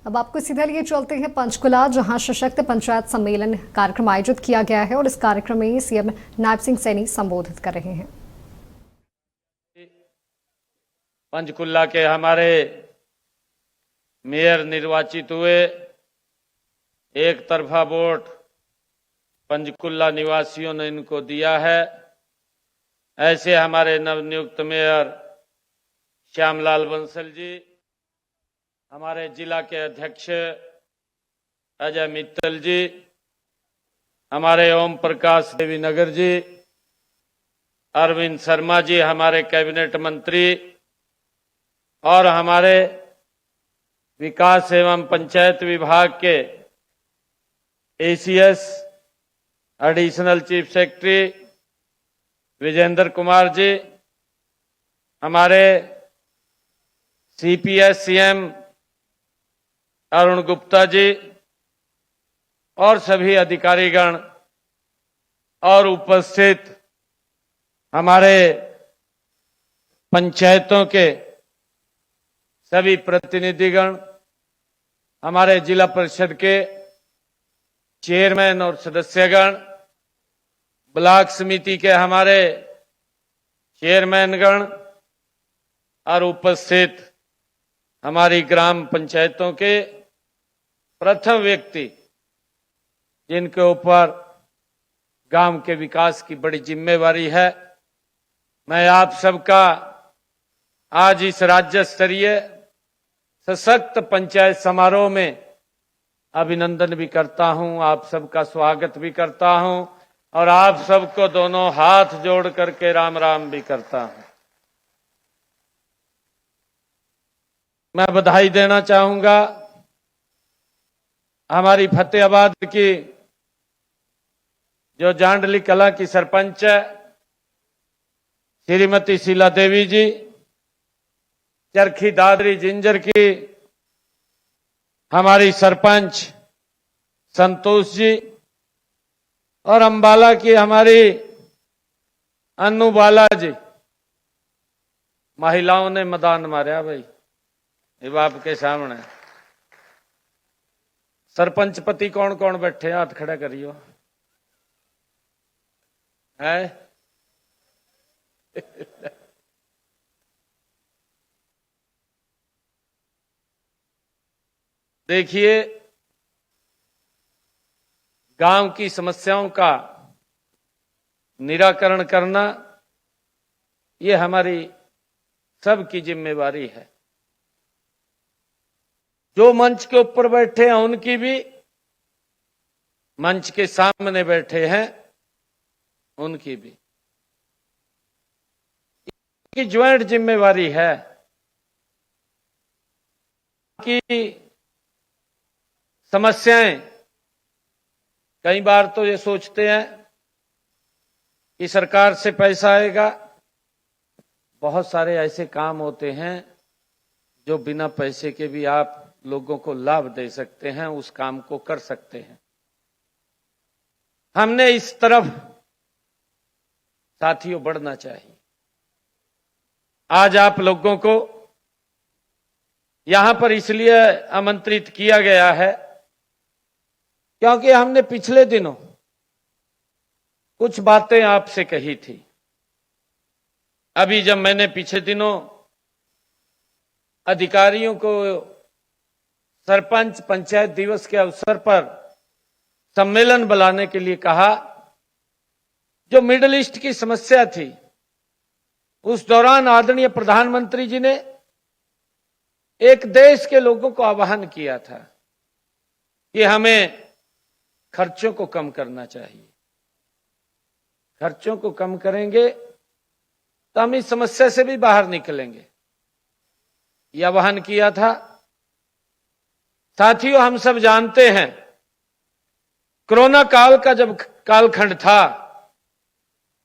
अब आपको सीधे लिए चलते हैं पंचकुला, जहां सशक्त पंचायत सम्मेलन कार्यक्रम आयोजित किया गया है और इस कार्यक्रम में सीएम नायब सिंह सैनी संबोधित कर रहे हैं। पंचकुला के हमारे मेयर निर्वाचित हुए, एक तरफा वोट पंचकुला निवासियों ने इनको दिया है। ऐसे हमारे नवनियुक्त मेयर श्यामलाल बंसल जी, हमारे जिला के अध्यक्ष अजय मित्तल जी, हमारे ओम प्रकाश देवीनगर जी, अरविंद शर्मा जी हमारे कैबिनेट मंत्री, और हमारे विकास एवं पंचायत विभाग के ACS additional chief secretary Vijendra Kumar ji, हमारे सीपीएस सीएम अरुण गुप्ता जी और सभी अधिकारीगण और उपस्थित हमारे पंचायतों के सभी प्रतिनिधिगण, हमारे जिला परिषद के चेयरमैन और सदस्यगण, ब्लॉक समिति के हमारे चेयरमैनगण और उपस्थित हमारी ग्राम पंचायतों के प्रथम व्यक्ति जिनके ऊपर गांव के विकास की बड़ी जिम्मेवारी है, मैं आप सबका आज इस राज्य स्तरीय सशक्त पंचायत समारोह में अभिनंदन भी करता हूं, आप सबका स्वागत भी करता हूं और आप सबको दोनों हाथ जोड़ करके राम राम भी करता हूं। मैं बधाई देना चाहूंगा हमारी फतेहाबाद की जो जांडली कला की सरपंच है श्रीमती शीला देवी जी, चरखी दादरी जिंजर की हमारी सरपंच संतोष जी, और अंबाला की हमारी अन्नू बाला जी। महिलाओं ने मैदान मारा भाई, ये बाप के सामने। सरपंच पति कौन कौन बैठे, हाथ खड़ा करियो है। देखिए, गांव की समस्याओं का निराकरण करना ये हमारी सबकी जिम्मेवारी है। जो मंच के ऊपर बैठे हैं उनकी भी, मंच के सामने बैठे हैं उनकी भी, की ज्वाइंट जिम्मेवारी है कि समस्याएं, कई बार तो ये सोचते हैं कि सरकार से पैसा आएगा, बहुत सारे ऐसे काम होते हैं जो बिना पैसे के भी आप लोगों को लाभ दे सकते हैं, उस काम को कर सकते हैं। हमने इस तरफ साथियों बढ़ना चाहिए। आज आप लोगों को यहां पर इसलिए आमंत्रित किया गया है क्योंकि हमने पिछले दिनों कुछ बातें आपसे कही थी। अभी जब मैंने पिछले दिनों अधिकारियों को सरपंच पंचायत दिवस के अवसर पर सम्मेलन बुलाने के लिए कहा, जो मिडिल ईस्ट की समस्या थी, उस दौरान आदरणीय प्रधानमंत्री जी ने एक देश के लोगों को आह्वान किया था कि हमें खर्चों को कम करना चाहिए। खर्चों को कम करेंगे तो हम इस समस्या से भी बाहर निकलेंगे, यह आह्वान किया था। साथियों, हम सब जानते हैं कोरोना काल का जब कालखंड था,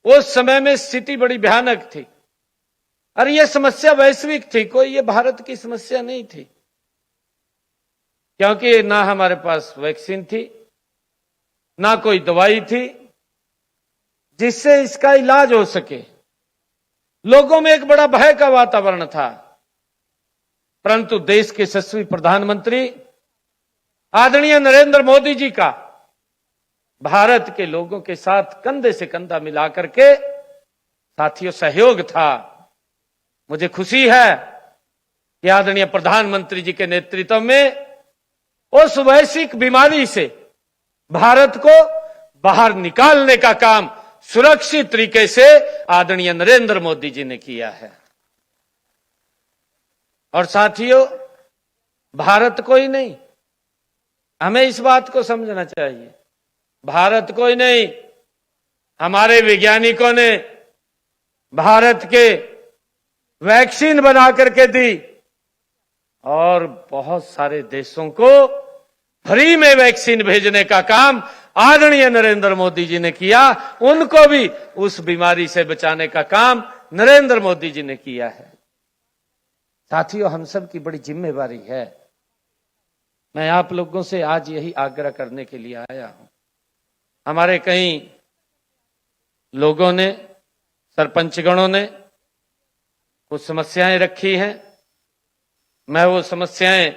उस समय में स्थिति बड़ी भयानक थी और यह समस्या वैश्विक थी, कोई ये भारत की समस्या नहीं थी, क्योंकि ना हमारे पास वैक्सीन थी, ना कोई दवाई थी जिससे इसका इलाज हो सके। लोगों में एक बड़ा भय का वातावरण था, परंतु देश के यशस्वी प्रधानमंत्री आदरणीय नरेंद्र मोदी जी का भारत के लोगों के साथ कंधे से कंधा मिलाकर के साथियों सहयोग था। मुझे खुशी है कि आदरणीय प्रधानमंत्री जी के नेतृत्व में उस वैश्विक बीमारी से भारत को बाहर निकालने का काम सुरक्षित तरीके से आदरणीय नरेंद्र मोदी जी ने किया है। और साथियों, भारत को ही नहीं, हमें इस बात को समझना चाहिए, भारत को ही नहीं, हमारे वैज्ञानिकों ने भारत के वैक्सीन बना करके दी और बहुत सारे देशों को फ्री में वैक्सीन भेजने का काम आदरणीय नरेंद्र मोदी जी ने किया। उनको भी उस बीमारी से बचाने का काम नरेंद्र मोदी जी ने किया है। साथियों, हम सब की बड़ी जिम्मेवारी है। मैं आप लोगों से आज यही आग्रह करने के लिए आया हूं। हमारे कई लोगों ने, सरपंचगणों ने कुछ समस्याएं रखी हैं। मैं वो समस्याएं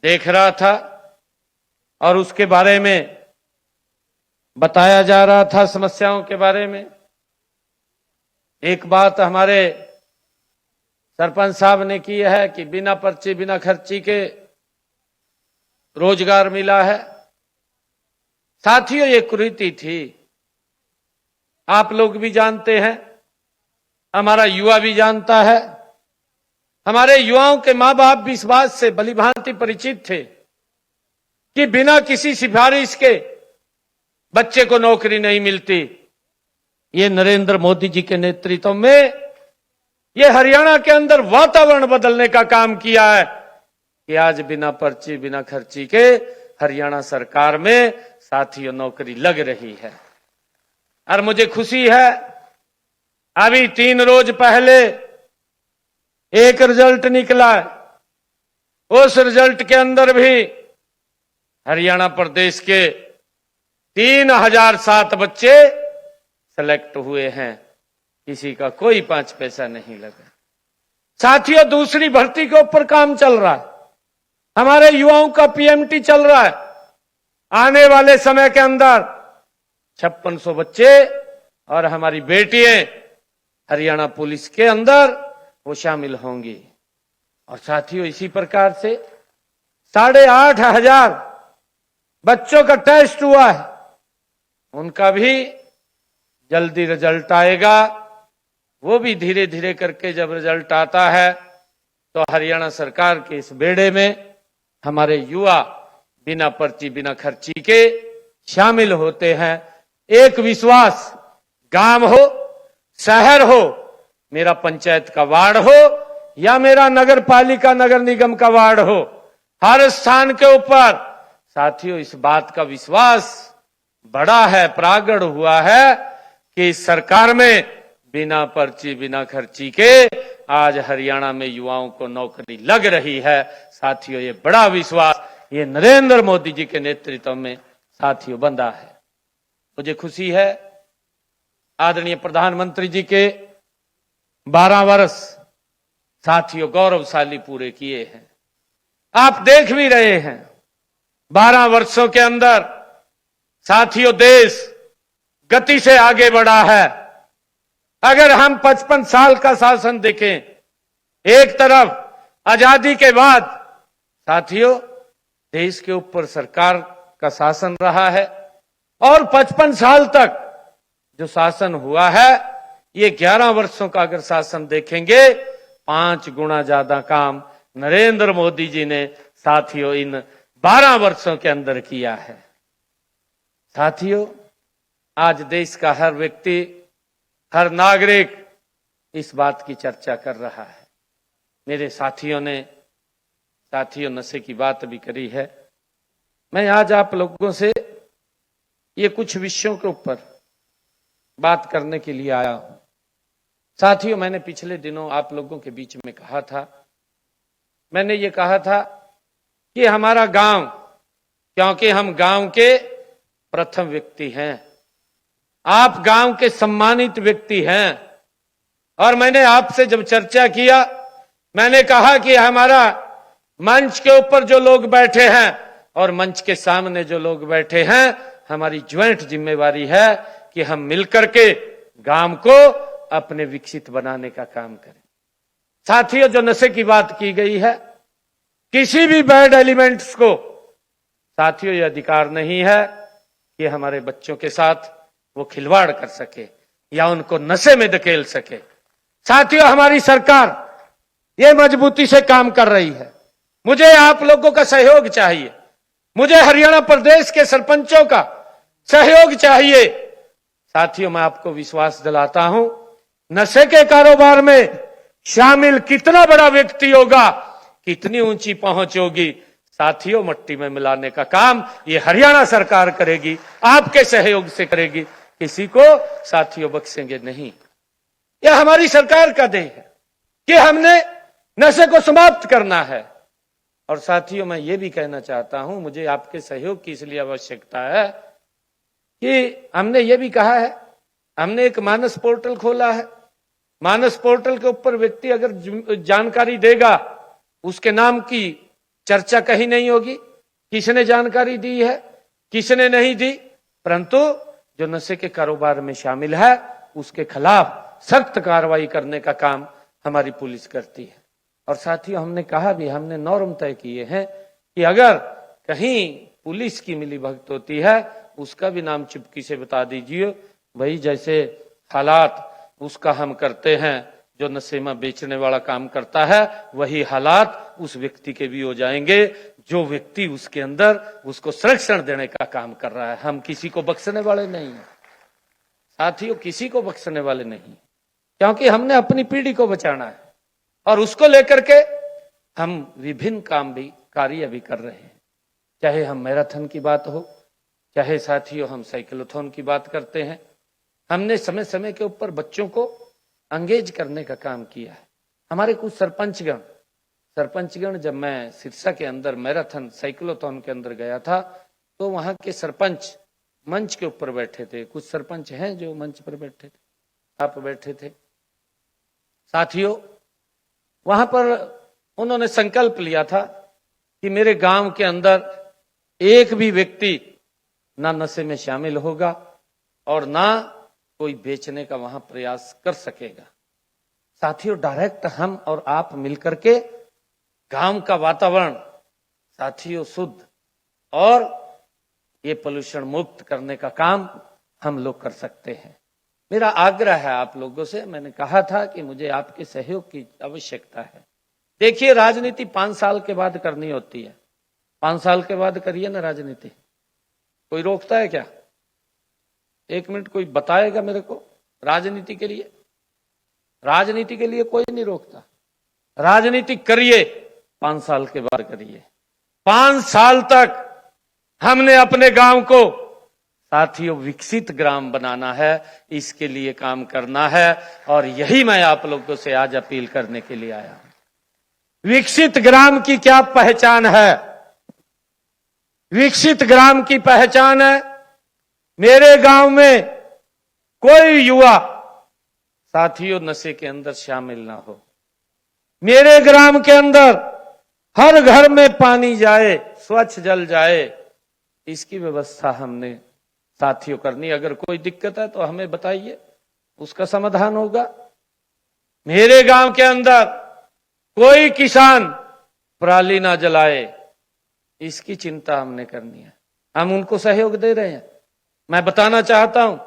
देख रहा था और उसके बारे में बताया जा रहा था। समस्याओं के बारे में एक बात हमारे सरपंच साहब ने की है कि बिना पर्ची बिना खर्ची के रोजगार मिला है। साथियों, ये कुरीति थी, आप लोग भी जानते हैं, हमारा युवा भी जानता है। हमारे युवाओं के मां बाप भी इस बात से भलीभांति परिचित थे कि बिना किसी सिफारिश के बच्चे को नौकरी नहीं मिलती। ये नरेंद्र मोदी जी के नेतृत्व में ये हरियाणा के अंदर वातावरण बदलने का काम किया है कि आज बिना पर्ची बिना खर्ची के हरियाणा सरकार में साथियों नौकरी लग रही है। और मुझे खुशी है, अभी 3 रोज पहले एक रिजल्ट निकला है। उस रिजल्ट के अंदर भी हरियाणा प्रदेश के 3007 बच्चे सेलेक्ट हुए हैं, किसी का कोई 5 पैसा नहीं लगा। साथियों, दूसरी भर्ती के ऊपर काम चल रहा है, हमारे युवाओं का पीएमटी चल रहा है। आने वाले समय के अंदर 5600 बच्चे और हमारी बेटियां हरियाणा पुलिस के अंदर वो शामिल होंगी। और साथियों, इसी प्रकार से 8500 बच्चों का टेस्ट हुआ है, उनका भी जल्दी रिजल्ट आएगा। वो भी धीरे धीरे करके जब रिजल्ट आता है तो हरियाणा सरकार के इस बेड़े में हमारे युवा बिना पर्ची बिना खर्ची के शामिल होते हैं। एक विश्वास, गांव हो, शहर हो, मेरा पंचायत का वार्ड हो या मेरा नगर पालिका नगर निगम का वार्ड हो, हर स्थान के ऊपर साथियों इस बात का विश्वास बड़ा है, प्रागड़ हुआ है कि इस सरकार में बिना पर्ची बिना खर्ची के आज हरियाणा में युवाओं को नौकरी लग रही है। साथियों, ये बड़ा विश्वास ये नरेंद्र मोदी जी के नेतृत्व में साथियों बंधा है। मुझे खुशी है, आदरणीय प्रधानमंत्री जी के 12 वर्ष साथियों गौरवशाली पूरे किए हैं। आप देख भी रहे हैं, 12 वर्षों के अंदर साथियों देश गति से आगे बढ़ा है। अगर हम 55 साल का शासन देखें, एक तरफ आजादी के बाद साथियों देश के ऊपर सरकार का शासन रहा है और 55 साल तक जो शासन हुआ है, ये 11 वर्षों का अगर शासन देखेंगे 5 गुना ज्यादा काम नरेंद्र मोदी जी ने साथियों इन 12 वर्षों के अंदर किया है। साथियों, आज देश का हर व्यक्ति, हर नागरिक इस बात की चर्चा कर रहा है। मेरे साथियों ने नशे की बात भी करी है। मैं आज आप लोगों से ये कुछ विषयों के ऊपर बात करने के लिए आया हूं। साथियों, मैंने पिछले दिनों आप लोगों के बीच में कहा था, मैंने ये कहा था कि हमारा गांव, क्योंकि हम गांव के प्रथम व्यक्ति हैं, आप गांव के सम्मानित व्यक्ति हैं। और मैंने आपसे जब चर्चा किया, मैंने कहा कि हमारा मंच के ऊपर जो लोग बैठे हैं और मंच के सामने जो लोग बैठे हैं, हमारी ज्वाइंट जिम्मेवारी है कि हम मिलकर के गांव को अपने विकसित बनाने का काम करें। साथियों, जो नशे की बात की गई है, किसी भी बैड एलिमेंट्स को साथियों ये अधिकार नहीं है कि हमारे बच्चों के साथ वो खिलवाड़ कर सके या उनको नशे में धकेल सके। साथियों, हमारी सरकार ये मजबूती से काम कर रही है। मुझे आप लोगों का सहयोग चाहिए, मुझे हरियाणा प्रदेश के सरपंचों का सहयोग चाहिए। साथियों, मैं आपको विश्वास दिलाता हूं, नशे के कारोबार में शामिल कितना बड़ा व्यक्ति होगा, कितनी ऊंची पहुंच होगी, साथियों मट्टी में मिलाने का काम ये हरियाणा सरकार करेगी, आपके सहयोग से करेगी। किसी को साथियों बख्शेंगे नहीं। यह हमारी सरकार का देह है कि हमने नशे को समाप्त करना है। और साथियों, मैं ये भी कहना चाहता हूं, मुझे आपके सहयोग की इसलिए आवश्यकता है कि हमने ये भी कहा है, हमने एक मानस पोर्टल खोला है। मानस पोर्टल के ऊपर व्यक्ति अगर जानकारी देगा, उसके नाम की चर्चा कहीं नहीं होगी, किसने जानकारी दी है, किसने नहीं दी, परंतु जो नशे के कारोबार में शामिल है उसके खिलाफ सख्त कार्रवाई करने का काम हमारी पुलिस करती है। और साथियों, हमने कहा भी, हमने नॉर्म तय किए हैं कि अगर कहीं पुलिस की मिलीभगत होती है, उसका भी नाम चुपकी से बता दीजिए। वही जैसे हालात उसका हम करते हैं, जो नशे में बेचने वाला काम करता है, वही हालात उस व्यक्ति के भी हो जाएंगे, जो व्यक्ति उसके अंदर उसको संरक्षण देने का काम कर रहा है। हम किसी को बख्शने वाले नहीं हैं साथियों, किसी को बख्शने वाले नहीं, क्योंकि हमने अपनी पीढ़ी को बचाना है और उसको लेकर के हम विभिन्न काम भी कार्य भी कर रहे हैं। चाहे हम मैराथन की बात हो, चाहे साथियों हम साइक्लोथॉन की बात करते हैं। हमने समय समय के ऊपर बच्चों को एंगेज करने का काम किया है। हमारे कुछ सरपंचगण जब मैं सिरसा के अंदर मैराथन साइक्लोथॉन के अंदर गया था, तो वहां के सरपंच मंच के ऊपर बैठे थे। कुछ सरपंच हैं जो मंच पर बैठे थे, आप बैठे थे। साथियों, वहां पर उन्होंने संकल्प लिया था कि मेरे गांव के अंदर एक भी व्यक्ति ना नशे में शामिल होगा और ना कोई बेचने का वहां प्रयास कर सकेगा। साथियों, डायरेक्ट हम और आप मिलकर के गांव का वातावरण साथियों शुद्ध और ये पोल्यूशन मुक्त करने का काम हम लोग कर सकते हैं। मेरा आग्रह है आप लोगों से, मैंने कहा था कि मुझे आपके सहयोग की आवश्यकता है। देखिए, राजनीति 5 साल के बाद करनी होती है। 5 साल के बाद करिए ना राजनीति, कोई रोकता है क्या? 1 मिनट कोई बताएगा मेरे को? राजनीति के लिए कोई नहीं रोकता। राजनीति करिए, 5 साल के बाद करिए। 5 साल तक हमने अपने गांव को साथियों विकसित ग्राम बनाना है, इसके लिए काम करना है। और यही मैं आप लोगों से आज अपील करने के लिए आया हूं। विकसित ग्राम की क्या पहचान है? विकसित ग्राम की पहचान है, मेरे गांव में कोई युवा साथियों नशे के अंदर शामिल ना हो। मेरे ग्राम के अंदर हर घर में पानी जाए, स्वच्छ जल जाए, इसकी व्यवस्था हमने साथियों करनी। अगर कोई दिक्कत है तो हमें बताइए, उसका समाधान होगा। मेरे गांव के अंदर कोई किसान पराली ना जलाए, इसकी चिंता हमने करनी है। हम उनको सहयोग दे रहे हैं। मैं बताना चाहता हूं,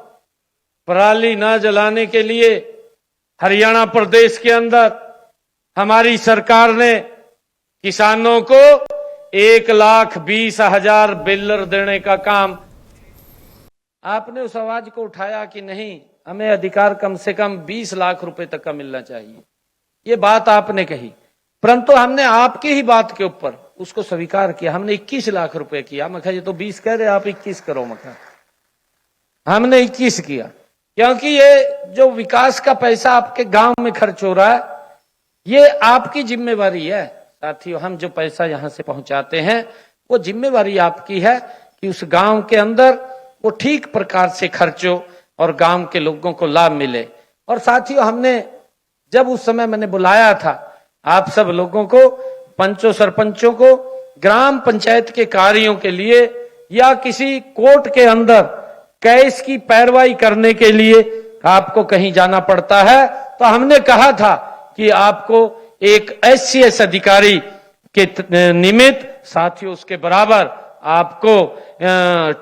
पराली ना जलाने के लिए हरियाणा प्रदेश के अंदर हमारी सरकार ने किसानों को 1,20,000 बेलर देने का काम, आपने उस आवाज को उठाया कि नहीं, हमें अधिकार कम से कम 20 लाख रुपए तक का मिलना चाहिए। ये बात आपने कही, परंतु हमने आपकी ही बात के ऊपर उसको स्वीकार किया। हमने 21 लाख रुपए किया। मैं कहा ये तो 20 कह रहे, आप 21 करो। मैं कहा हमने 21 किया, क्योंकि ये जो विकास का पैसा आपके गांव में खर्च हो रहा है, ये आपकी जिम्मेवारी है साथियों। हम जो पैसा यहां से पहुंचाते हैं, वो जिम्मेवारी आपकी है कि उस गांव के अंदर वो ठीक प्रकार से खर्च हो और गांव के लोगों को लाभ मिले। और साथियों, हमने जब उस समय मैंने बुलाया था आप सब लोगों को, पंचों सरपंचों को, ग्राम पंचायत के कार्यों के लिए या किसी कोर्ट के अंदर केस की पैरवाई करने के लिए आपको कहीं जाना पड़ता है, तो हमने कहा था कि आपको एक SCS अधिकारी के निमित्त साथियों उसके बराबर आपको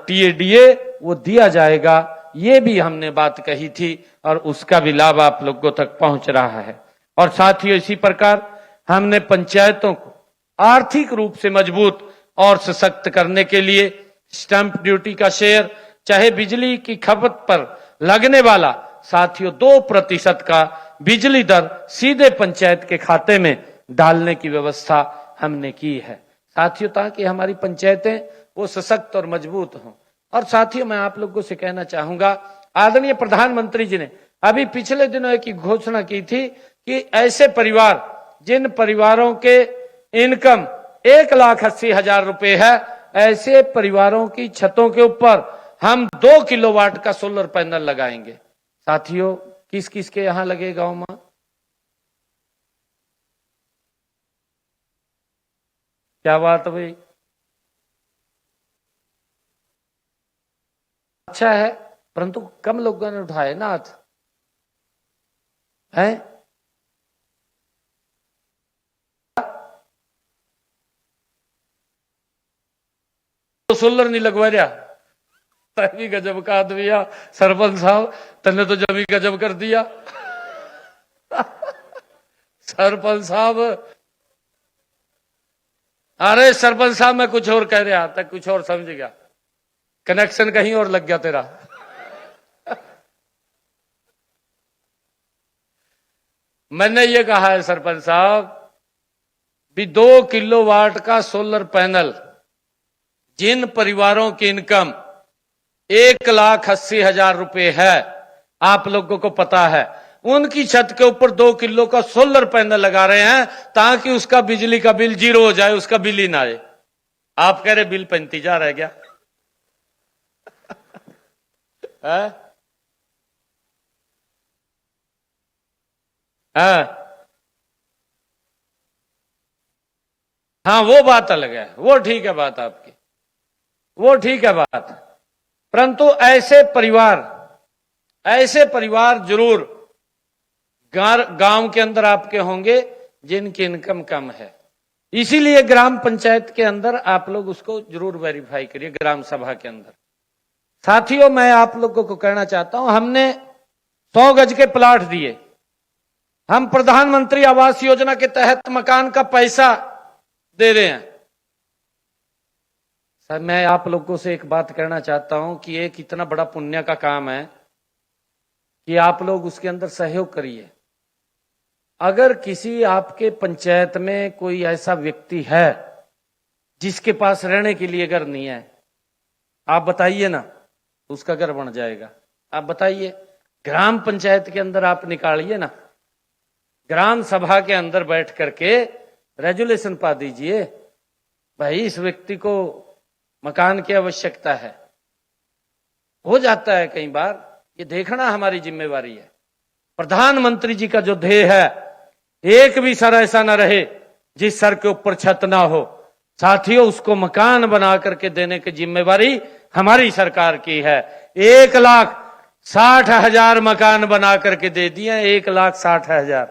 TADA वो दिया जाएगा। ये भी हमने बात कही थी और उसका भी लाभ आप लोगों तक पहुंच रहा है। और साथियों इसी प्रकार हमने पंचायतों को आर्थिक रूप से मजबूत और सशक्त करने के लिए स्टैंप ड्यूटी का शेयर, चाहे बिजली की खपत पर लगने वाला साथियों 2% का बिजली दर सीधे पंचायत के खाते में डालने की व्यवस्था हमने की है साथियों, ताकि हमारी पंचायतें वो सशक्त और मजबूत हों। और साथियों मैं आप लोगों से कहना चाहूंगा, आदरणीय प्रधानमंत्री जी ने अभी पिछले दिनों एक घोषणा की थी कि ऐसे परिवार जिन परिवारों के इनकम 1,80,000 रुपए है, ऐसे परिवारों की छतों के ऊपर हम 2 किलोवाट का सोलर पैनल लगाएंगे। साथियों किस किस के यहां लगे गांव में? क्या बात भाई, अच्छा है, परंतु कम लोगों ने उठाए ना हाथ है। तो सोलर नहीं लगवा रहा, तभी गजब का आदमी आ सरपंच साहब, तने तो जमी गजब कर दिया सरपंच साहब। अरे सरपंच साहब मैं कुछ और कह रहा था, कुछ और समझ गया, कनेक्शन कहीं और लग गया तेरा मैंने ये कहा है सरपंच साहब भी 2 किलोवाट का सोलर पैनल जिन परिवारों की इनकम 1,80,000 रुपए है, आप लोगों को पता है, उनकी छत के ऊपर 2 किलो का सोलर पैनल लगा रहे हैं ताकि उसका बिजली का बिल 0 हो जाए, उसका बिल ही ना आए। आप कह रहे बिल 35,000 रह गया है? हाँ वो बात अलग है, वो ठीक है बात आपकी, वो ठीक है बात, परंतु ऐसे परिवार जरूर गांव के अंदर आपके होंगे जिनकी इनकम कम है। इसीलिए ग्राम पंचायत के अंदर आप लोग उसको जरूर वेरीफाई करिए, ग्राम सभा के अंदर। साथियों मैं आप लोगों को कहना चाहता हूं, हमने 100 गज के प्लाट दिए, हम प्रधानमंत्री आवास योजना के तहत मकान का पैसा दे रहे हैं। सर मैं आप लोगों से एक बात कहना चाहता हूं कि एक इतना बड़ा पुण्य का काम है कि आप लोग उसके अंदर सहयोग करिए। अगर किसी आपके पंचायत में कोई ऐसा व्यक्ति है जिसके पास रहने के लिए घर नहीं है, आप बताइए ना, उसका घर बन जाएगा। आप बताइए, ग्राम पंचायत के अंदर आप निकालिए ना, ग्राम सभा के अंदर बैठ करके रेजुलेशन पा दीजिए, भाई इस व्यक्ति को मकान की आवश्यकता है। हो जाता है कई बार, ये देखना हमारी जिम्मेवारी है। प्रधानमंत्री जी का जो ध्येय है, एक भी सर ऐसा ना रहे जिस सर के ऊपर छत ना हो। साथियों उसको मकान बना करके देने की जिम्मेवारी हमारी सरकार की है। 1,60,000 मकान बना करके दे दिए, 1,60,000।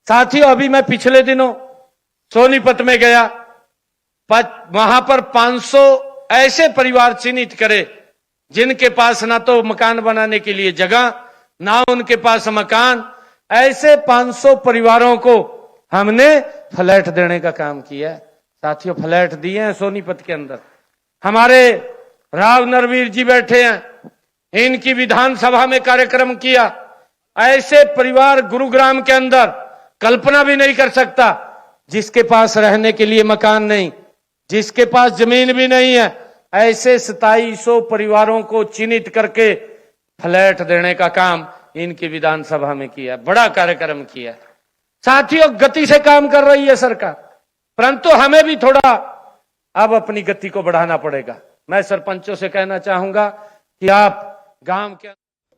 साथियों अभी मैं पिछले दिनों सोनीपत में गया, वहां पर 500 ऐसे परिवार चिन्हित करे जिनके पास ना तो मकान बनाने के लिए जगह, ना उनके पास मकान। ऐसे 500 परिवारों को हमने फ्लैट देने का काम किया। साथियों फ्लैट दिए हैं सोनीपत के अंदर। हमारे राव नरवीर जी बैठे हैं, इनकी विधानसभा में कार्यक्रम किया। ऐसे परिवार गुरुग्राम के अंदर कल्पना भी नहीं कर सकता, जिसके पास रहने के लिए मकान नहीं, जिसके पास जमीन भी नहीं है, ऐसे 2700 परिवारों को चिन्हित करके फ्लैट देने का काम इनकी विधानसभा में किया। बड़ा कार्यक्रम किया। साथियों गति से काम कर रही है सरकार, परंतु हमें भी थोड़ा अब अपनी गति को बढ़ाना पड़ेगा। मैं सरपंचों से कहना चाहूंगा कि आप गांव के